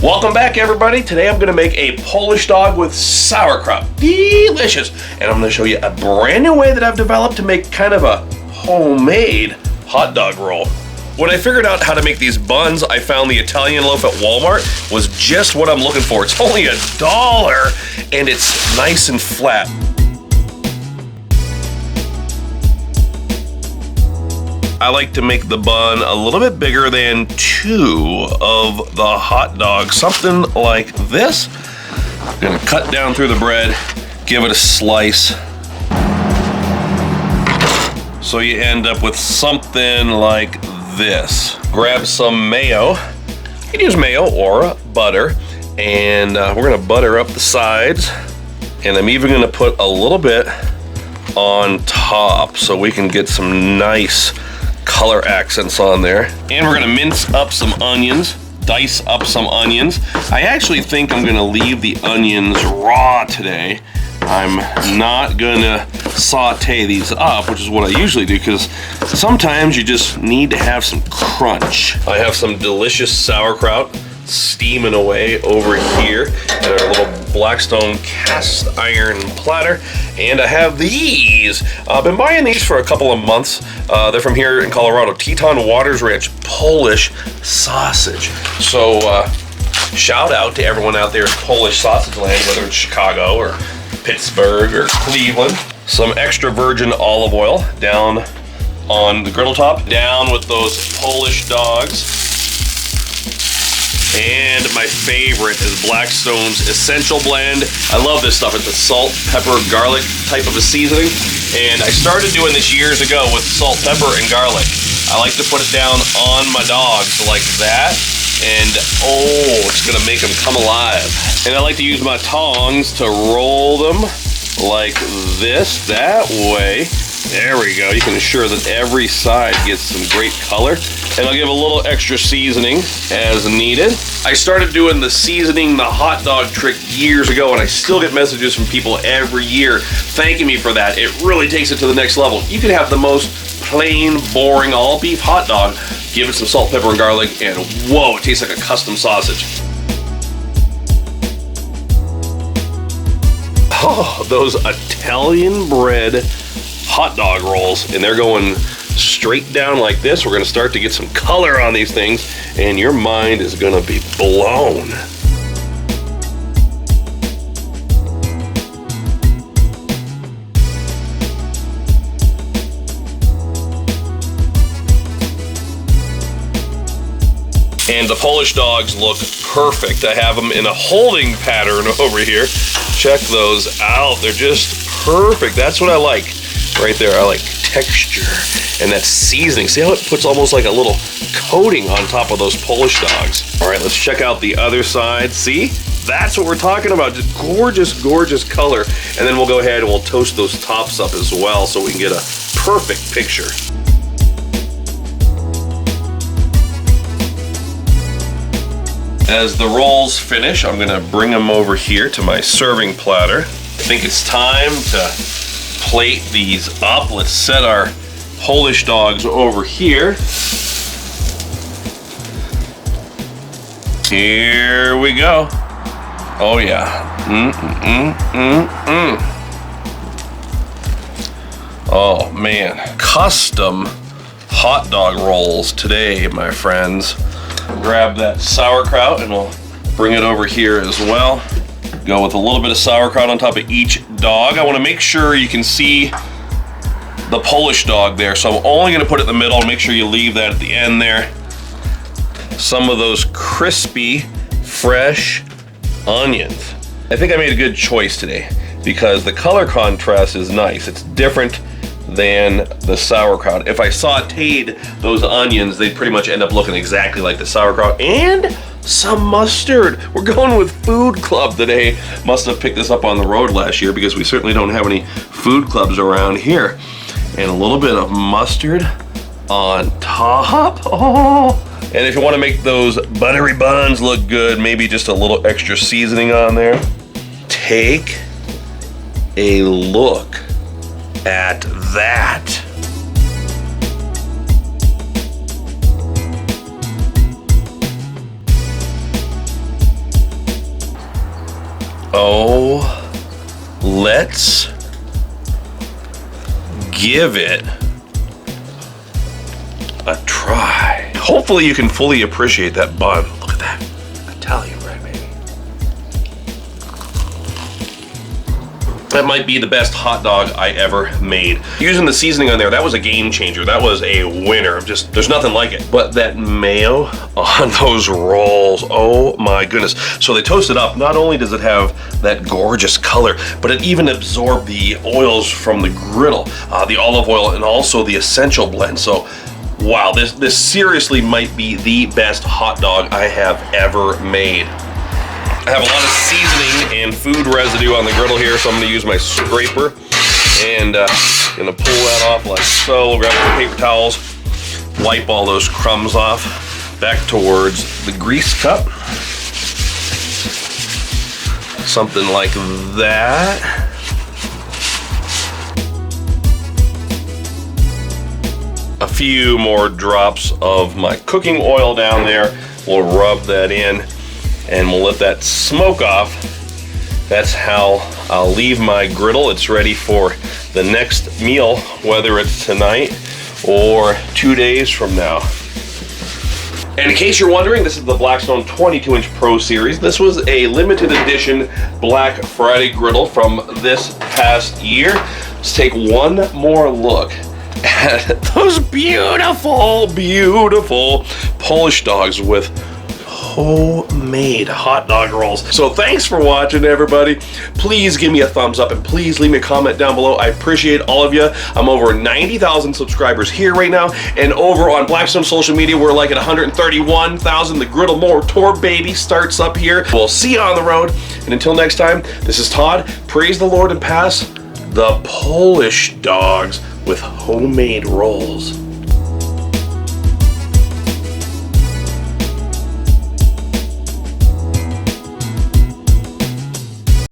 Welcome back, everybody. Today I'm gonna make a Polish dog with sauerkraut. Delicious. And I'm gonna show you a brand new way that I've developed to make kind of a homemade hot dog roll. When I figured out how to make these buns, I found the Italian loaf at Walmart was just what I'm looking for. It's only $1 and it's nice and flat. I like to make the bun a little bit bigger than 2 of the hot dogs, something like this. I'm gonna cut down through the bread, give it a slice. So you end up with something like this. Grab some mayo. You can use mayo or butter, and we're gonna butter up the sides, and I'm even gonna put a little bit on top so we can get some nice color accents on there. And we're gonna mince up some onions, dice up some onions. I actually think I'm gonna leave the onions raw today. I'm not gonna saute these up, which is what I usually do, because sometimes you just need to have some crunch. I have some delicious sauerkraut steaming away over here in our little Blackstone cast iron platter, and I have these. I've been buying these for a couple of months. They're from here in Colorado. Teton Waters Ranch Polish sausage. So shout out to everyone out there in Polish sausage land, whether it's Chicago or Pittsburgh or Cleveland. Some extra virgin olive oil down on the griddle top, down with those Polish dogs. And my favorite is Blackstone's Essential Blend. I love this stuff. It's a salt, pepper, garlic type of a seasoning. And I started doing this years ago with salt, pepper, and garlic. I like to put it down on my dogs like that. And oh, it's gonna make them come alive. And I like to use my tongs to roll them like this, that way. There we go. You can ensure that every side gets some great color. And I'll give a little extra seasoning as needed. I started doing the seasoning, the hot dog trick years ago, and I still get messages from people every year thanking me for that. It really takes it to the next level. You can have the most plain, boring, all beef hot dog, give it some salt, pepper, and garlic, and whoa, it tastes like a custom sausage. Oh, those Italian bread hot dog rolls, and they're going straight down like this. We're gonna start to get some color on these things, and your mind is gonna be blown. And the Polish dogs look perfect. I have them in a holding pattern over here. Check those out. They're just perfect. That's what I like right there. I like texture and that seasoning. See how it puts almost like a little coating on top of those Polish dogs. All right, let's check out the other side. See? That's what we're talking about. Just gorgeous, gorgeous color. And then we'll go ahead and we'll toast those tops up as well so we can get a perfect picture. As the rolls finish, I'm gonna bring them over here to my serving platter. I think it's time to plate these up. Let's set our Polish dogs over here. Here we go. Oh yeah. Oh man. Custom hot dog rolls today, my friends. Grab that sauerkraut and we'll bring it over here as well. Go with a little bit of sauerkraut on top of each dog. I want to make sure you can see the Polish dog there, so I'm only going to put it in the middle. Make sure you leave that at the end there. Some of those crispy, fresh onions. I think I made a good choice today because the color contrast is nice. It's different than the sauerkraut. If I sauteed those onions, they'd pretty much end up looking exactly like the sauerkraut. And some mustard. We're going with Food Club today. Must have picked this up on the road last year because we certainly don't have any food clubs around here. And a little bit of mustard on top. Oh. And if you want to make those buttery buns look good, maybe just a little extra seasoning on there. Take a look at that. Oh, let's give it a try. Hopefully you can fully appreciate that bun. Look at that Italian bread, baby. That might be the best hot dog I ever made. Using the seasoning on there, that was a game changer. That was a winner. Just, there's nothing like it. But that mayo on those rolls, oh my goodness. So they toast it up. Not only does it have that gorgeous color, but it even absorbed the oils from the griddle, the olive oil, and also the essential blend. So wow, this seriously might be the best hot dog I have ever made. I have a lot of seasoning and food residue on the griddle here, so I'm gonna use my scraper and gonna pull that off like so. We'll grab some paper towels, wipe all those crumbs off, back towards the grease cup. Something like that. A few more drops of my cooking oil down there. We'll rub that in and we'll let that smoke off. That's how I'll leave my griddle. It's ready for the next meal, whether it's tonight or 2 days from now. And in case you're wondering, this is the Blackstone 22-inch Pro Series. This was a limited edition Black Friday griddle from this past year. Let's take one more look at those beautiful, beautiful Polish dogs with homemade hot dog rolls. So thanks for watching, everybody. Please give me a thumbs up and please leave me a comment down below. I appreciate all of you. I'm over 90,000 subscribers here right now, and over on Blackstone social media, we're like at 131,000. The Griddle More Tour, baby, starts up here. We'll see you on the road, and until next time, this is Todd. Praise the Lord and pass the Polish dogs with homemade rolls.